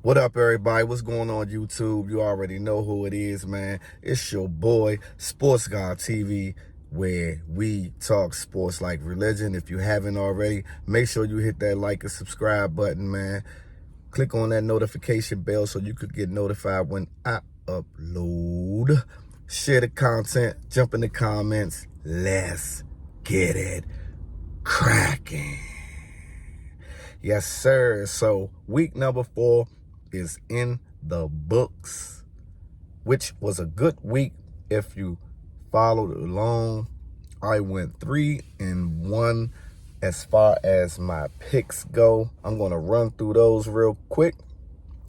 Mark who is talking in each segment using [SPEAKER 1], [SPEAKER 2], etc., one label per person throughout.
[SPEAKER 1] What up, everybody? What's going on YouTube? You already know who it is, man. It's your boy, Sports God TV, where we talk sports like religion. If you haven't already, make sure you hit that like and subscribe button, man. Click on that notification bell so you could get notified when I upload. Share the content, jump in the comments. Let's get it cracking. Yes, sir. So week number 4 is in the books, which was a good week. If you followed along, I went 3-1 as far as my picks go. I'm going to run through those real quick,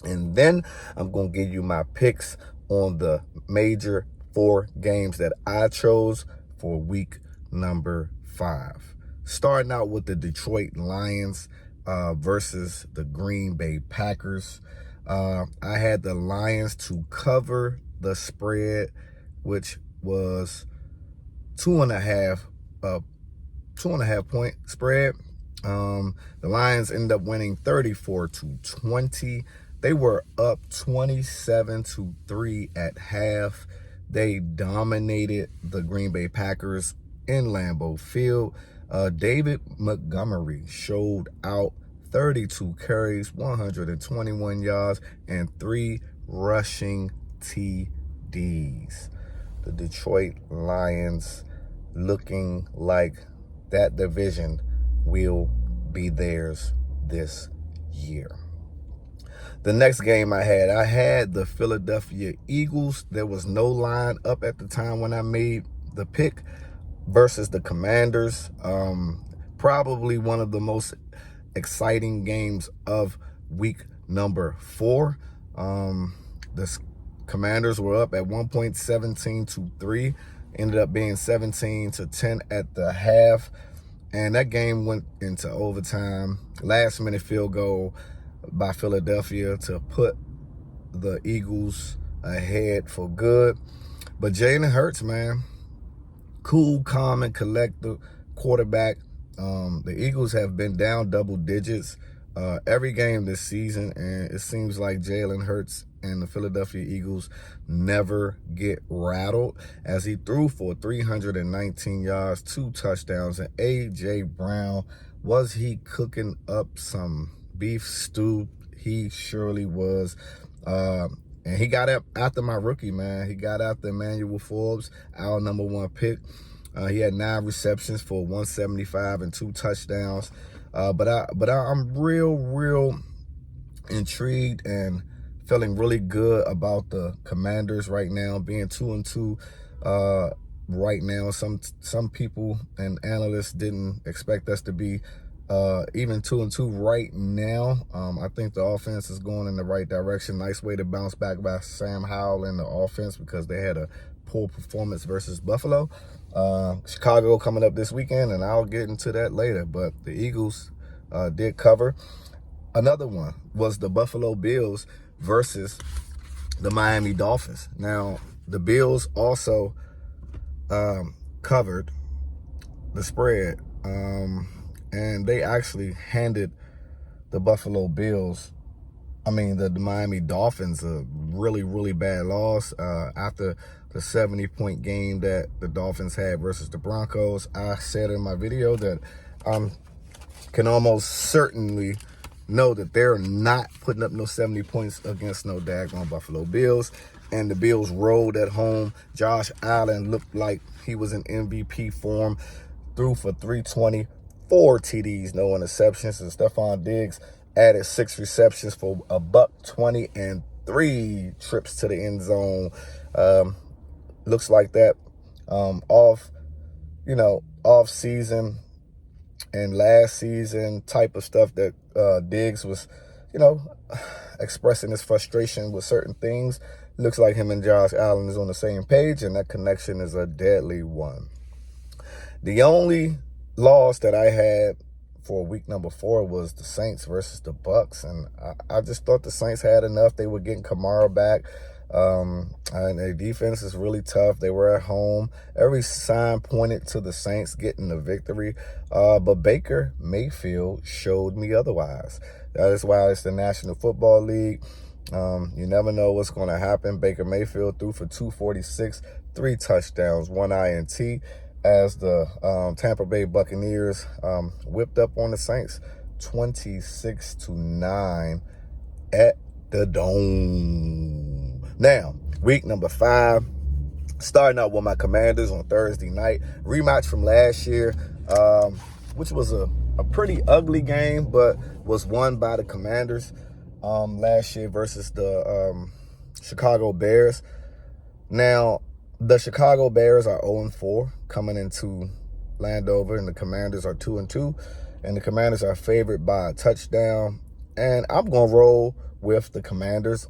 [SPEAKER 1] and then I'm going to give you my picks on the major 4 games that I chose for week number 5. Starting out with the Detroit Lions versus the Green Bay Packers. I had the Lions to cover the spread, which was 2.5 point spread. The Lions ended up winning 34-20. They were up 27-3 at half. They dominated the Green Bay Packers in Lambeau Field. David Montgomery showed out, 32 carries, 121 yards, and 3 rushing TDs. The Detroit Lions looking like that division will be theirs this year. The next game I had the Philadelphia Eagles. There was no line up at the time when I made the pick, versus the Commanders. Probably one of the most exciting games of week number 4. The Commanders were up at one point 17-3, ended up being 17-10 at the half, and that game went into overtime. Last minute field goal by Philadelphia to put the Eagles ahead for good. But Jalen Hurts, man, cool, calm, and collected quarterback. The Eagles have been down double digits every game this season, and it seems like Jalen Hurts and the Philadelphia Eagles never get rattled, as he threw for 319 yards, 2 touchdowns, and A.J. Brown, was he cooking up some beef stew? He surely was. And he got up after my rookie, man. He got after Emmanuel Forbes, our number 1 pick. He had 9 receptions for 175 and 2 touchdowns. But I'm real intrigued and feeling really good about the Commanders right now, being 2-2 right now. Some people and analysts didn't expect us to be even 2-2 right now. I think the offense is going in the right direction. Nice way to bounce back by Sam Howell and the offense, because they had a poor performance versus Buffalo. Chicago coming up this weekend, and I'll get into that later. But the Eagles did cover. Another one was the Buffalo Bills versus the Miami Dolphins. Now, the Bills also covered the spread, and they actually handed the Buffalo Bills, the Miami Dolphins, a really bad loss. After the 70-point game that the Dolphins had versus the Broncos, I said in my video that can almost certainly know that they're not putting up no 70 points against no daggone Buffalo Bills. And the Bills rolled at home. Josh Allen looked like he was in MVP form, threw for 320, 4 TDs, no interceptions. And Stephon Diggs added 6 receptions for $120 and 3 trips to the end zone. Looks like that off season and last season type of stuff that Diggs was, expressing his frustration with certain things. Looks like him and Josh Allen is on the same page, and that connection is a deadly one. The only loss that I had for week number 4 was the Saints versus the Bucks, and I just thought the Saints had enough. They were getting Kamara back. And their defense is really tough. They were at home. Every sign pointed to the Saints getting the victory. But Baker Mayfield showed me otherwise. That is why it's the National Football League. You never know what's going to happen. Baker Mayfield threw for 246, 3 touchdowns, 1 INT, as the Tampa Bay Buccaneers whipped up on the Saints 26-9 at the Dome. Now, week number 5, starting out with my Commanders on Thursday night. Rematch from last year, which was a pretty ugly game, but was won by the Commanders last year versus the Chicago Bears. Now, the Chicago Bears are 0-4 coming into Landover, and the Commanders are 2-2, and the Commanders are favored by a touchdown. And I'm going to roll with the Commanders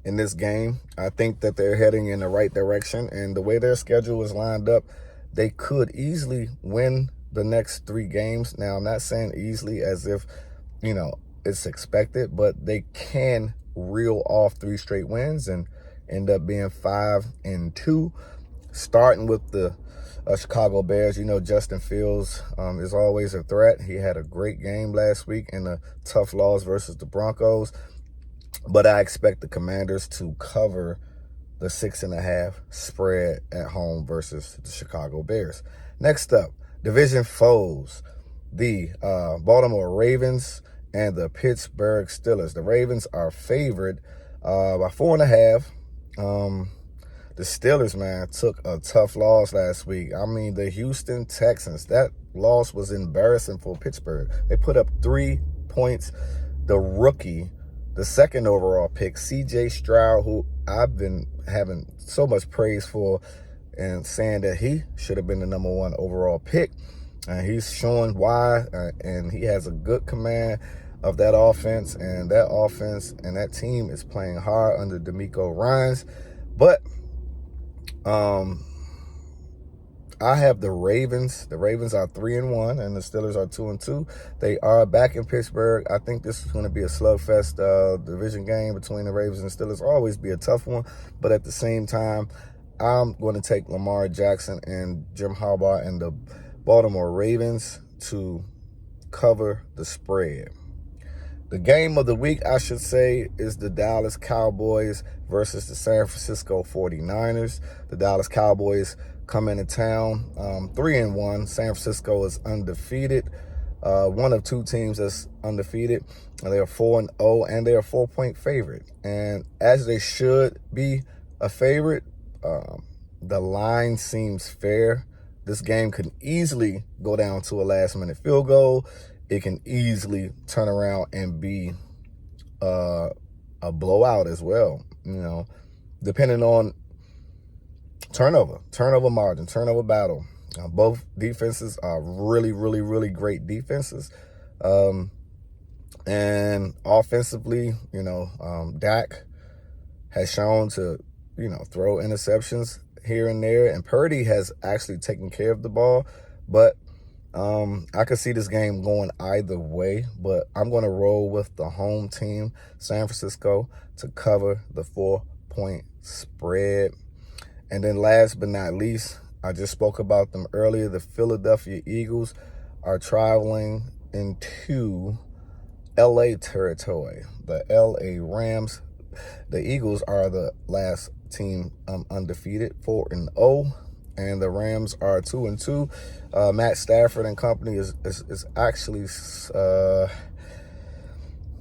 [SPEAKER 1] in this game. I think that they're heading in the right direction, and the way their schedule is lined up, they could easily win the next 3 games. Now, I'm not saying easily as if, it's expected, but they can reel off 3 straight wins and end up being 5-2. Starting with the Chicago Bears, Justin Fields is always a threat. He had a great game last week in a tough loss versus the Broncos. But I expect the Commanders to cover the 6.5 spread at home versus the Chicago Bears. Next up, division foes, the Baltimore Ravens and the Pittsburgh Steelers. The Ravens are favored by 4.5. The Steelers, man, took a tough loss last week. I mean, the Houston Texans, that loss was embarrassing for Pittsburgh. They put up 3 points. The rookie, the 2nd overall pick, C.J. Stroud, who I've been having so much praise for and saying that he should have been the number 1 overall pick. And he's showing why, and he has a good command of that offense, and that team is playing hard under DeMeco Ryans. But I have the Ravens. The Ravens are 3-1, and the Steelers are 2-2. They are back in Pittsburgh. I think this is going to be a slugfest division game between the Ravens and Steelers. Always be a tough one, but at the same time, I'm going to take Lamar Jackson and Jim Harbaugh and the Baltimore Ravens to cover the spread. The game of the week, I should say, is the Dallas Cowboys versus the San Francisco 49ers. The Dallas Cowboys come into town 3-1. San Francisco is undefeated. One of 2 teams that's undefeated. They are 4-0, and they are 4-point favorite. And as they should be a favorite, the line seems fair. This game could easily go down to a last-minute field goal. It can easily turn around and be a blowout as well, depending on turnover margin, turnover battle. Both defenses are really, really, really great defenses. And offensively, Dak has shown to, throw interceptions here and there. And Purdy has actually taken care of the ball. But I could see this game going either way, but I'm going to roll with the home team, San Francisco, to cover the 4-point spread. And then last but not least, I just spoke about them earlier. The Philadelphia Eagles are traveling into LA territory. The LA Rams, the Eagles are the last team undefeated, 4-0. And the Rams are 2-2. Matt Stafford and company is actually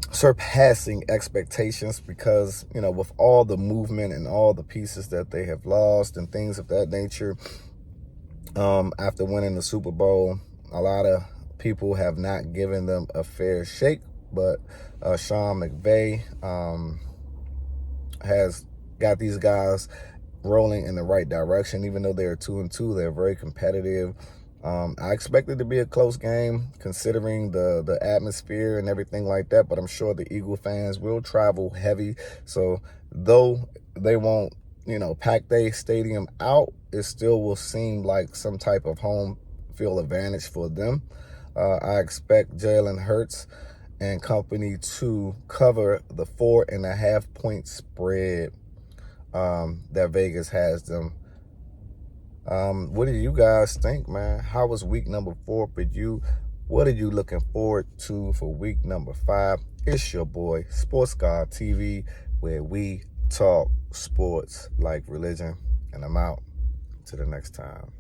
[SPEAKER 1] surpassing expectations because, with all the movement and all the pieces that they have lost and things of that nature, after winning the Super Bowl, a lot of people have not given them a fair shake. But Sean McVay has got these guys rolling in the right direction. Even though they're 2-2, they're very competitive. I expect it to be a close game considering the atmosphere and everything like that, but I'm sure the Eagle fans will travel heavy. So though they won't, pack their stadium out, it still will seem like some type of home field advantage for them. I expect Jalen Hurts and company to cover the 4.5 point spread. that Vegas has them. What do you guys think, man? How was week number 4 for you? What are you looking forward to for week number 5? It's your boy, Sports God TV, where we talk sports like religion. And I'm out. Till the next time.